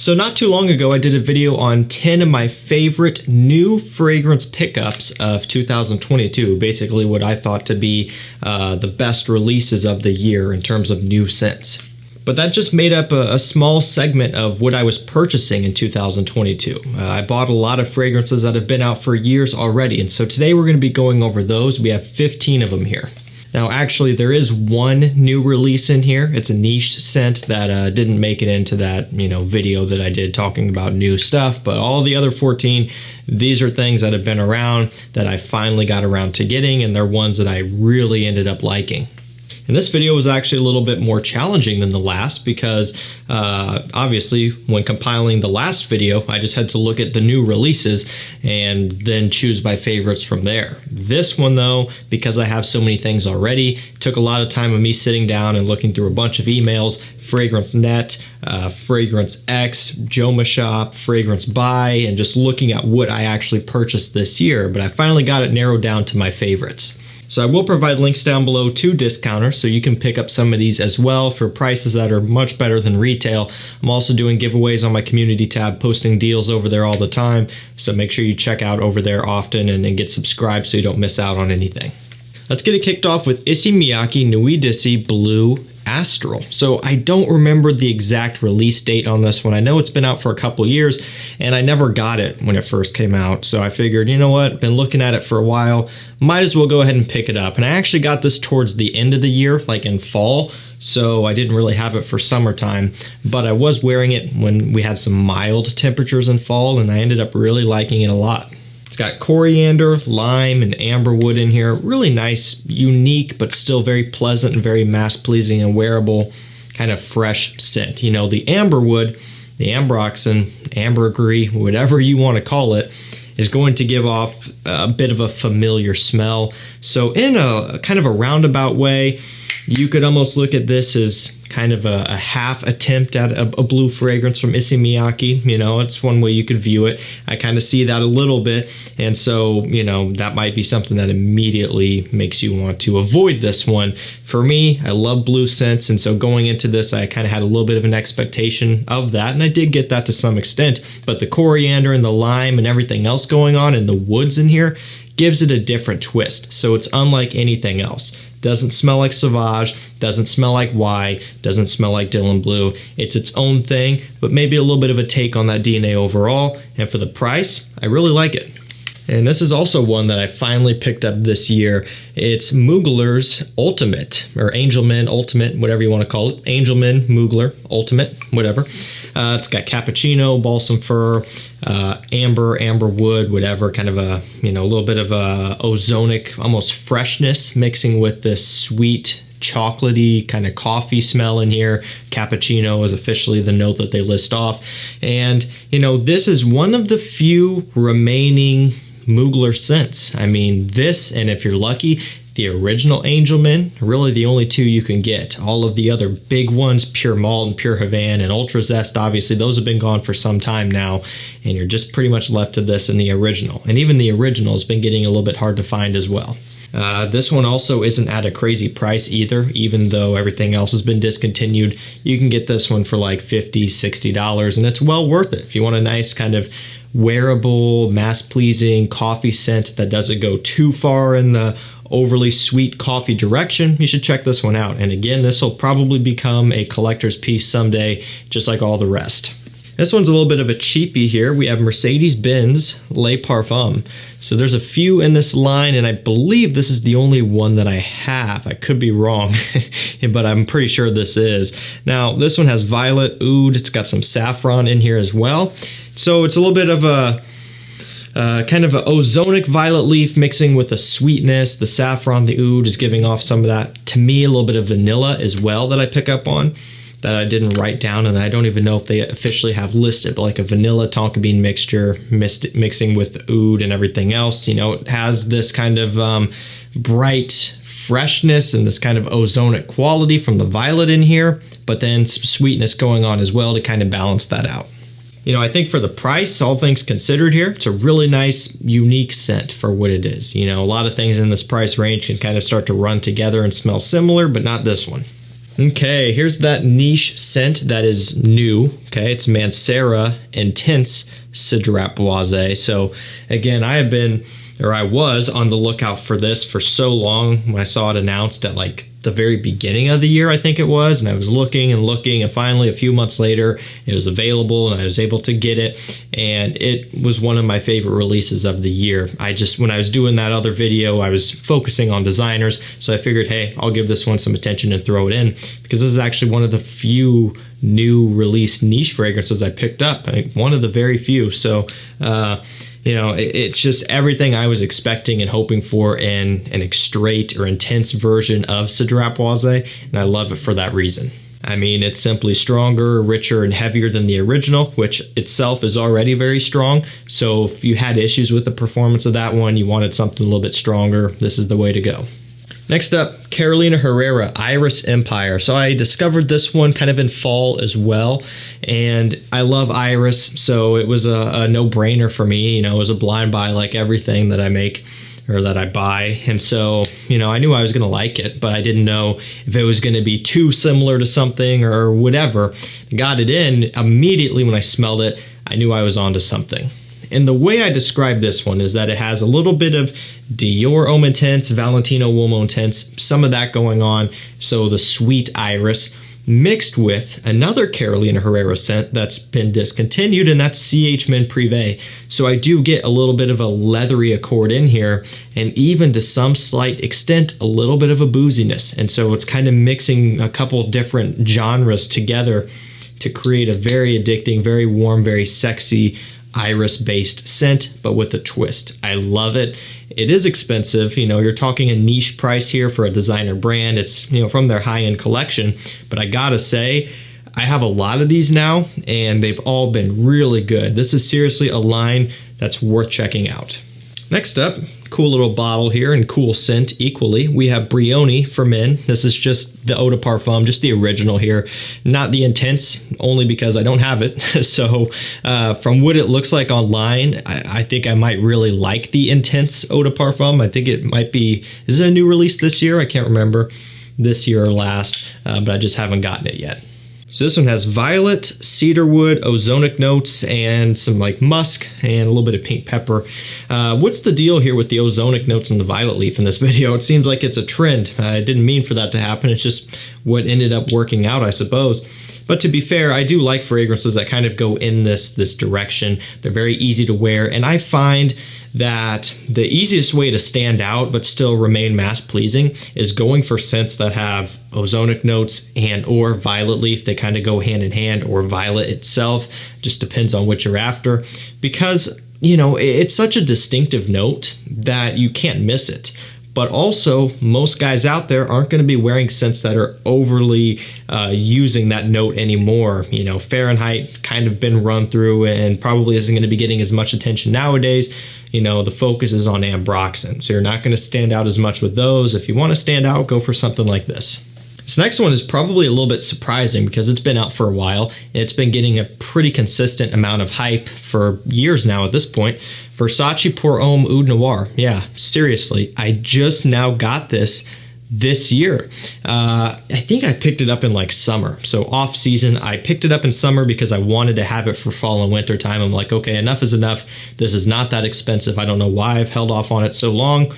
So not too long ago, I did a video on 10 of my favorite new fragrance pickups of 2022, basically what I thought to be the best releases of the year in terms of new scents. But that just made up a small segment of what I was purchasing in 2022. I bought a lot of fragrances that have been out for years already, and so today we're going to be going over those. We have 15 of them here. Now, actually, there is one new release in here. It's a niche scent that didn't make it into that video that I did talking about new stuff. But all the other 14, these are things that have been around that I finally got around to getting, and they're ones that I really ended up liking. And this video was actually a little bit more challenging than the last because obviously when compiling the last video, I just had to look at the new releases and then choose my favorites from there. This one though, because I have so many things already, took a lot of time of me sitting down and looking through a bunch of emails, Fragrance Net, Fragrance X, Joma Shop, Fragrance Buy, and just looking at what I actually purchased this year. But I finally got it narrowed down to my favorites. So I will provide links down below to discounters so you can pick up some of these as well for prices that are much better than retail. I'm also doing giveaways on my community tab, posting deals over there all the time. So make sure you check out over there often and get subscribed so you don't miss out on anything. Let's get it kicked off with ISSEY MIYAKE NUIT BLEU ASTRAL. So I don't remember the exact release date on this one. I know it's been out for a couple years and I never got it when it first came out. So I figured, you know what, been looking at it for a while, might as well go ahead and pick it up. And I actually got this towards the end of the year, like in fall. So I didn't really have it for summertime, but I was wearing it when we had some mild temperatures in fall and I ended up really liking it a lot. It's got coriander, lime, and amberwood in here. Really nice, unique, but still very pleasant and very mass-pleasing and wearable kind of fresh scent. You know, the amberwood, the ambroxan, ambergris, whatever you want to call it, is going to give off a bit of a familiar smell. So in a kind of a roundabout way, you could almost look at this as kind of a half attempt at a blue fragrance from ISSEY MIYAKE. You know, it's one way you could view it. I kind of see that a little bit. And so, you know, that might be something that immediately makes you want to avoid this one. For me, I love blue scents. And so going into this, I kind of had a little bit of an expectation of that. And I did get that to some extent. But the coriander and the lime and everything else going on and the woods in here gives it a different twist. So it's unlike anything else. Doesn't smell like Sauvage, doesn't smell like Y, doesn't smell like Dylan Blue. It's its own thing, but maybe a little bit of a take on that DNA overall. And for the price, I really like it. And this is also one that I finally picked up this year. It's Mugler's Ultimate, or Angelman Ultimate, whatever you want to call it. Angelman, Mugler, Ultimate, whatever. It's got cappuccino, balsam fir, amber wood, whatever, kind of a, you know, a little bit of a ozonic, almost freshness mixing with this sweet, chocolatey kind of coffee smell in here. Cappuccino is officially the note that they list off. And, you know, this is one of the few remaining Mugler scents. I mean, this, and if you're lucky, the original Angelman, really the only two you can get. All of the other big ones, Pure Malt and Pure Havana and Ultra Zest, obviously those have been gone for some time now, and you're just pretty much left to this and the original. And even the original has been getting a little bit hard to find as well. This one also isn't at a crazy price either, even though everything else has been discontinued. You can get this one for like $50, $60, and it's well worth it. If you want a nice kind of wearable, mass-pleasing coffee scent that doesn't go too far in the overly sweet coffee direction, you should check this one out. And again, this will probably become a collector's piece someday, just like all the rest. This one's a little bit of a cheapie here. We have Mercedes-Benz Les Parfums. So there's a few in this line, and I believe this is the only one that I have. I could be wrong, but I'm pretty sure this is. Now, this one has violet, oud. It's got some saffron in here as well. So it's a little bit of a kind of an ozonic violet leaf mixing with a sweetness. The saffron, the oud is giving off some of that. To me, a little bit of vanilla as well that I pick up on, that I didn't write down, and I don't even know if they officially have listed, but like a vanilla tonka bean mixture mixing with oud and everything else. You know, it has this kind of bright freshness and this kind of ozonic quality from the violet in here, but then some sweetness going on as well to kind of balance that out. You know, I think for the price, all things considered here, it's a really nice, unique scent for what it is. You know, a lot of things in this price range can kind of start to run together and smell similar, but not this one. Okay, here's that niche scent that is new. Okay, it's MANCERA Intense CEDRAT BOISE. So again, I was on the lookout for this for so long when I saw it announced at like the very beginning of the year, I think it was, and I was looking and looking, and finally a few months later it was available and I was able to get it, and it was one of my favorite releases of the year. When I was doing that other video, I was focusing on designers, so I figured, hey, I'll give this one some attention and throw it in, because this is actually one of the few new release niche fragrances I picked up, one of the very few. So it's just everything I was expecting and hoping for in an extrait or intense version of CEDRAT BOISE, and I love it for that reason. I mean, it's simply stronger, richer, and heavier than the original, which itself is already very strong. So if you had issues with the performance of that one, you wanted something a little bit stronger, this is the way to go. Next up, Carolina Herrera Iris Empire. So I discovered this one kind of in fall as well, and I love Iris, so it was a no-brainer for me. It was a blind buy like everything that I make or that I buy, and so I knew I was going to like it, but I didn't know if it was going to be too similar to something or whatever. Got it in immediately when I smelled it. I knew I was onto something. And the way I describe this one is that it has a little bit of Dior Homme Intense, Valentino Uomo Intense, some of that going on. So the sweet iris mixed with another Carolina Herrera scent that's been discontinued, and that's CH Men Privé. So I do get a little bit of a leathery accord in here, and even to some slight extent, a little bit of a booziness. And so it's kind of mixing a couple different genres together to create a very addicting, very warm, very sexy iris-based scent, but with a twist. I love it. It is expensive. You're talking a niche price here for a designer brand. It's, from their high-end collection, but I gotta say, I have a lot of these now, and they've all been really good. This is seriously a line that's worth checking out. Next up, cool little bottle here and cool scent equally. We have Brioni for men. This is just the eau de parfum, just the original here. Not the intense, only because I don't have it. So from what it looks like online, I think I might really like the intense eau de parfum. I think it might be, is it a new release this year? I can't remember, this year or last, but I just haven't gotten it yet. So this one has violet, cedarwood, ozonic notes, and some like musk and a little bit of pink pepper. What's the deal here with the ozonic notes and the violet leaf in this video? It seems like it's a trend. I didn't mean for that to happen. It's just what ended up working out, I suppose. But to be fair, I do like fragrances that kind of go in this direction. They're very easy to wear, and I find that the easiest way to stand out but still remain mass-pleasing is going for scents that have ozonic notes and or violet leaf. They kind of go hand in hand, or violet itself. Just depends on what you're after, because it's such a distinctive note that you can't miss it. But also, most guys out there aren't going to be wearing scents that are overly using that note anymore. Fahrenheit kind of been run through and probably isn't going to be getting as much attention nowadays. The focus is on ambroxan, so you're not going to stand out as much with those. If you want to stand out, go for something like this. This next one is probably a little bit surprising because it's been out for a while and it's been getting a pretty consistent amount of hype for years now at this point. Versace Pour Homme Oud Noir. Yeah, seriously, I just now got this year. I think I picked it up in like summer, so off season. I picked it up in summer because I wanted to have it for fall and winter time. I'm like, okay, enough is enough. This is not that expensive. I don't know why I've held off on it so long,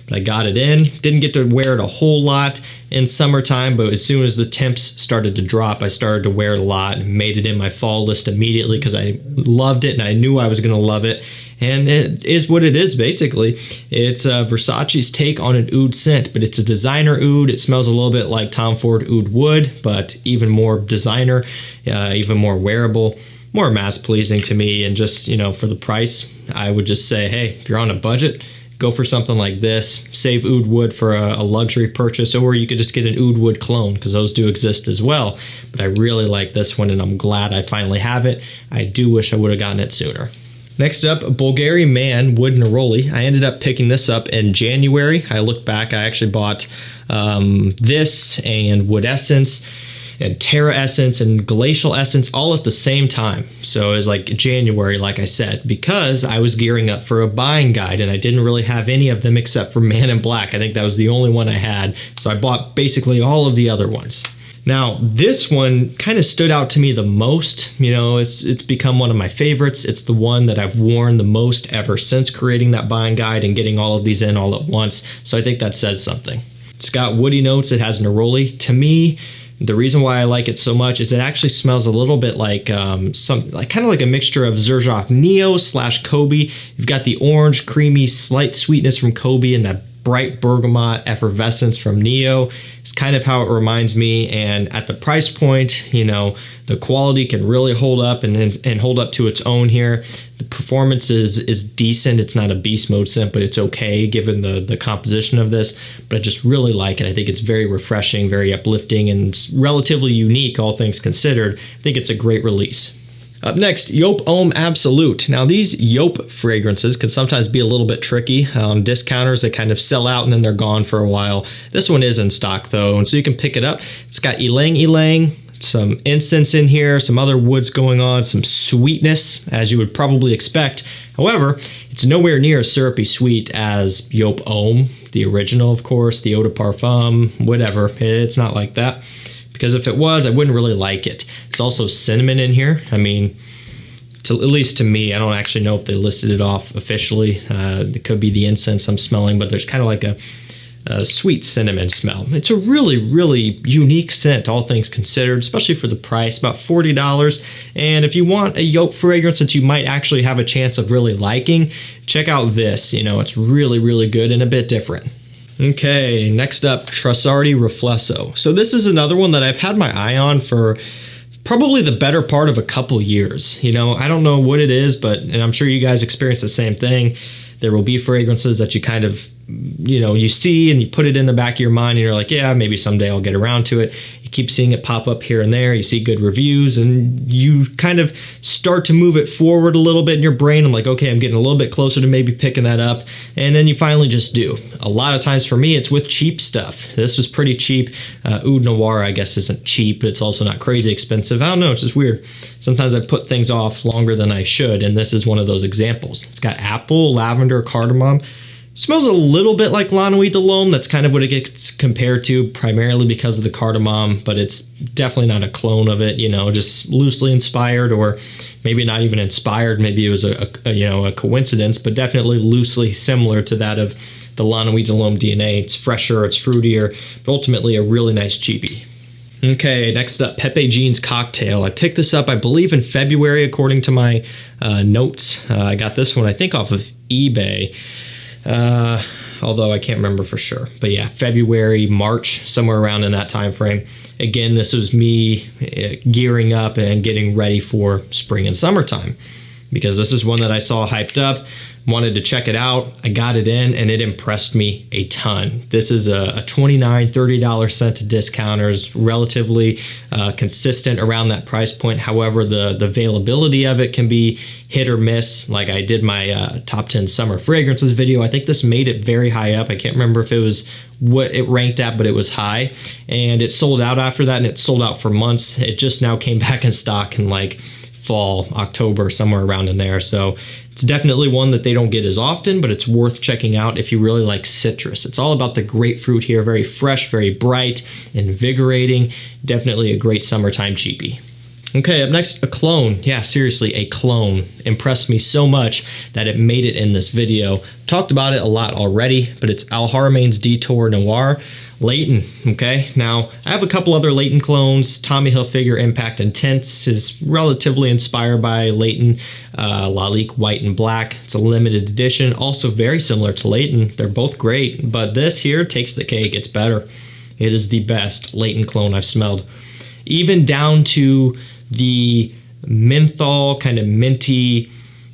but I got it in. Didn't get to wear it a whole lot in summertime, but as soon as the temps started to drop, I started to wear it a lot and made it in my fall list immediately because I loved it and I knew I was going to love it. And it is what it is, basically. It's Versace's take on an oud scent, but it's a designer oud. It smells a little bit like Tom Ford Oud Wood, but even more designer, even more wearable, more mass-pleasing to me. And just, for the price, I would just say, hey, if you're on a budget, go for something like this. Save oud wood for a luxury purchase, or you could just get an oud wood clone because those do exist as well. But I really like this one and I'm glad I finally have it. I do wish I would have gotten it sooner. Next up, Bulgari Man Wood Neroli. I ended up picking this up in January. I looked back, I actually bought this and Wood Essence and Terra Essence and Glacial Essence all at the same time. So it was like January, like I said, because I was gearing up for a buying guide and I didn't really have any of them except for Man in Black. I think that was the only one I had. So I bought basically all of the other ones. Now, this one kind of stood out to me the most. You know, it's become one of my favorites. It's the one that I've worn the most ever since creating that buying guide and getting all of these in all at once. So I think that says something. It's got woody notes. It has neroli. To me, the reason why I like it so much is it actually smells a little bit like kind of like a mixture of Xerjoff Neo / Kobe. You've got the orange, creamy, slight sweetness from Kobe and that bright bergamot effervescence from Neo. It's kind of how it reminds me, and at the price point, you know, the quality can really hold up and hold up to its own here. The performance is decent. It's not a beast mode scent, but it's okay given the composition of this. But I just really like it. I think it's very refreshing, very uplifting, and relatively unique, all things considered. I think it's a great release. Up next, JOOP Homme Absolute. Now, these JOOP fragrances can sometimes be a little bit tricky. On discounters, they kind of sell out and then they're gone for a while. This one is in stock, though, and so you can pick it up. It's got ylang ylang, some incense in here, some other woods going on, some sweetness, as you would probably expect. However, it's nowhere near as syrupy sweet as JOOP Homme, the original, of course, the Eau de Parfum, whatever. It's not like that. Because if it was, I wouldn't really like it. There's also cinnamon in here. I mean, at least to me, I don't actually know if they listed it off officially. It could be the incense I'm smelling, but there's kind of like a sweet cinnamon smell. It's a really, really unique scent, all things considered, especially for the price, about $40. And if you want a JOOP fragrance that you might actually have a chance of really liking, check out this. You know, it's really, really good and a bit different. Okay, next up, TRUSSARDI Riflesso. So this is another one that I've had my eye on for probably the better part of a couple years. You know, I don't know what it is, and I'm sure you guys experience the same thing. There will be fragrances that you kind of, you know, you see and you put it in the back of your mind and you're like, yeah, maybe someday I'll get around to it. You keep seeing it pop up here and there. You see good reviews and you kind of start to move it forward a little bit in your brain. I'm like, okay, I'm getting a little bit closer to maybe picking that up. And then you finally just do. A lot of times for me, it's with cheap stuff. This was pretty cheap. Oud Noir, I guess, isn't cheap, but it's also not crazy expensive. I don't know. It's just weird. Sometimes I put things off longer than I should, and this is one of those examples. It's got apple, lavender, cardamom. Smells a little bit like La Nuit de l'Homme. That's kind of what it gets compared to, primarily because of the cardamom, but it's definitely not a clone of it, you know, just loosely inspired, or maybe not even inspired. Maybe it was a coincidence, but definitely loosely similar to that of the La Nuit de l'Homme DNA. It's fresher, it's fruitier, but ultimately a really nice cheapie. Okay, next up, Pepe Jeans Cocktail. I picked this up, I believe, in February, according to my notes. I got this one, I think, off of eBay. Although I can't remember for sure. But yeah, February, March, somewhere around in that time frame. Again, this was me gearing up and getting ready for spring and summertime, because this is one that I saw hyped up, wanted to check it out. I got it in and it impressed me a ton. This is a $29, $30 scent to discounters, relatively consistent around that price point. However, the availability of it can be hit or miss. Like I did my top 10 summer fragrances video. I think this made it very high up. I can't remember if it was what it ranked at, but it was high. And it sold out after that, and it sold out for months. It just now came back in stock in like fall, October, somewhere around in there. So it's definitely one that they don't get as often, but it's worth checking out if you really like citrus. It's all about the grapefruit here. Very fresh, very bright, invigorating. Definitely a great summertime cheapie. Okay, up next, a clone. Yeah, seriously, a clone. Impressed me so much that it made it in this video. Talked about it a lot already, but it's HARAMAIN's DETOUR Noir. Layton, okay? Now, I have a couple other Layton clones. Tommy Hilfiger Impact Intense is relatively inspired by Layton. Lalique White and Black. It's a limited edition. Also very similar to Layton. They're both great, but this here takes the cake. It's better. It is the best Layton clone I've smelled. Even down to the menthol, kind of minty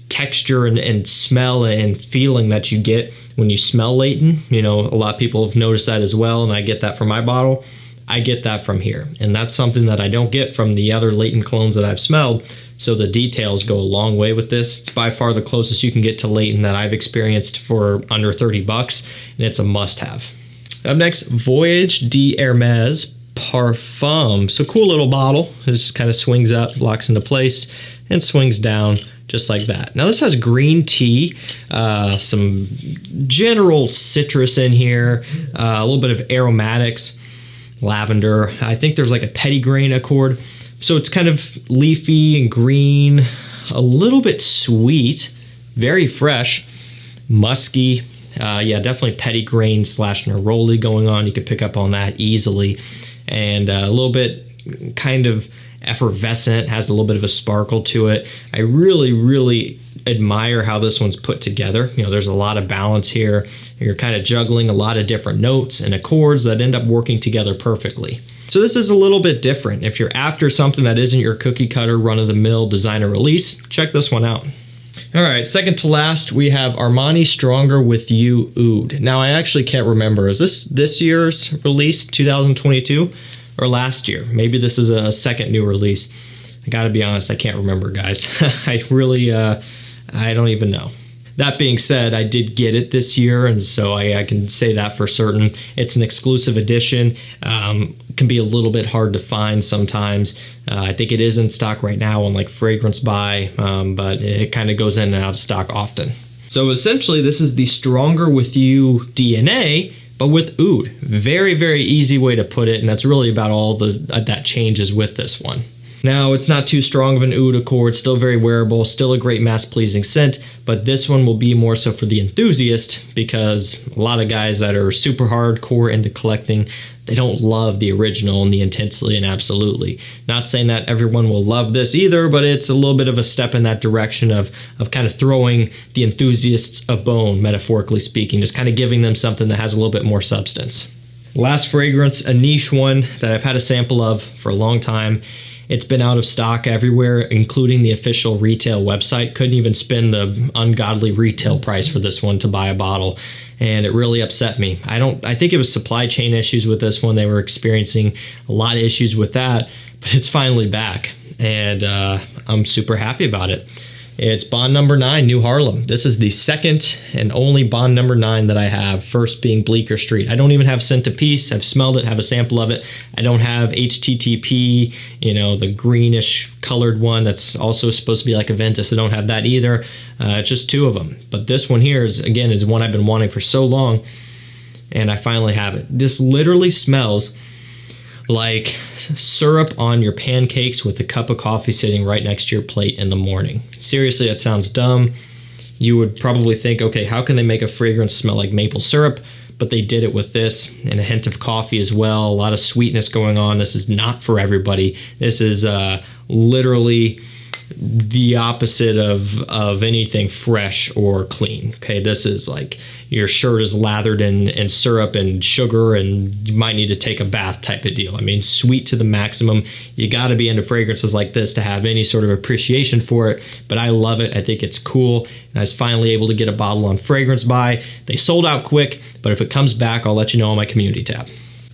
texture and smell and feeling that you get when you smell Layton. You know, a lot of people have noticed that as well, and I get that from my bottle. I get that from here, and that's something that I don't get from the other Layton clones that I've smelled, so the details go a long way with this. It's by far the closest you can get to Layton that I've experienced for under 30 bucks, and it's a must-have. Up next, Voyage d'Hermès Parfum. So cool little bottle. It just kind of swings up, locks into place, and swings down just like that. Now this has green tea, some general citrus in here, a little bit of aromatics. lavender. I think there's like a petitgrain accord. So it's kind of leafy and green, a little bit sweet, very fresh, musky. Yeah, definitely petitgrain / neroli going on. You could pick up on that easily. And a little bit kind of effervescent, has a little bit of a sparkle to it. I really admire how this one's put together. You know, there's a lot of balance here. You're kind of juggling a lot of different notes and accords that end up working together perfectly. So this is a little bit different. If you're after something that isn't your cookie cutter run-of-the-mill designer release, check this one out. All right, second to last, we have Armani Stronger With You Oud. Now, I actually can't remember. Is this year's release, 2022, or last year? Maybe this is a second new release. I gotta be honest, I can't remember, guys. I really, I don't even know. That being said, I did get it this year, and so I can say that for certain. It's an exclusive edition. Can be a little bit hard to find sometimes. I think it is in stock right now on like Fragrance Buy, but it kind of goes in and out of stock often. So essentially, this is the Stronger With You DNA, but with oud. Very easy way to put it, and that's really about all that changes with this one. Now, it's not too strong of an oud accord, still very wearable, still a great mass-pleasing scent, but this one will be more so for the enthusiast, because a lot of guys that are super hardcore into collecting, they don't love the original and the Intensely and Absolutely. Not saying that everyone will love this either, but it's a little bit of a step in that direction of kind of throwing the enthusiasts a bone, metaphorically speaking, just kind of giving them something that has a little bit more substance. Last fragrance, a niche one that I've had a sample of for a long time. It's been out of stock everywhere, including the official retail website. Couldn't even spend the ungodly retail price for this one to buy a bottle, and it really upset me. I think it was supply chain issues with this one. They were experiencing a lot of issues with that, but it's finally back, and I'm super happy about it. It's Bond number 9, New Harlem. This is the second and only Bond number 9 that I have, first being Bleecker Street. I don't even have Scent a Piece. I've smelled it, have a sample of it. I don't have HTTP, you know, the greenish colored one that's also supposed to be like a Ventus. I don't have that either. It's just 2 of them. But this one here is one I've been wanting for so long, and I finally have it. This literally smells like syrup on your pancakes with a cup of coffee sitting right next to your plate in the morning. Seriously, that sounds dumb. You would probably think, okay, how can they make a fragrance smell like maple syrup? But they did it with this, and a hint of coffee as well, a lot of sweetness going on. This is not for everybody. This is literally the opposite of anything fresh or clean. Okay, this is like your shirt is lathered in syrup and sugar and you might need to take a bath type of deal. I mean, sweet to the maximum. You got to be into fragrances like this to have any sort of appreciation for it, but I love it. I think it's cool, and I was finally able to get a bottle on Fragrance Buy. They sold out quick, but if it comes back, I'll let you know on my community tab.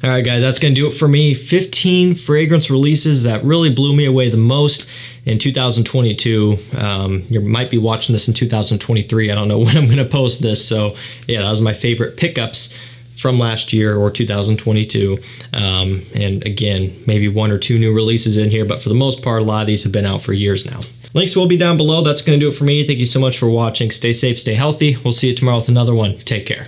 All right, guys, that's going to do it for me. 15 fragrance releases that really blew me away the most in 2022. You might be watching this in 2023. I don't know when I'm going to post this. So, yeah, that was my favorite pickups from last year or 2022. And again, maybe 1 or 2 new releases in here, but for the most part, a lot of these have been out for years now. Links will be down below. That's going to do it for me. Thank you so much for watching. Stay safe, stay healthy. We'll see you tomorrow with another one. Take care.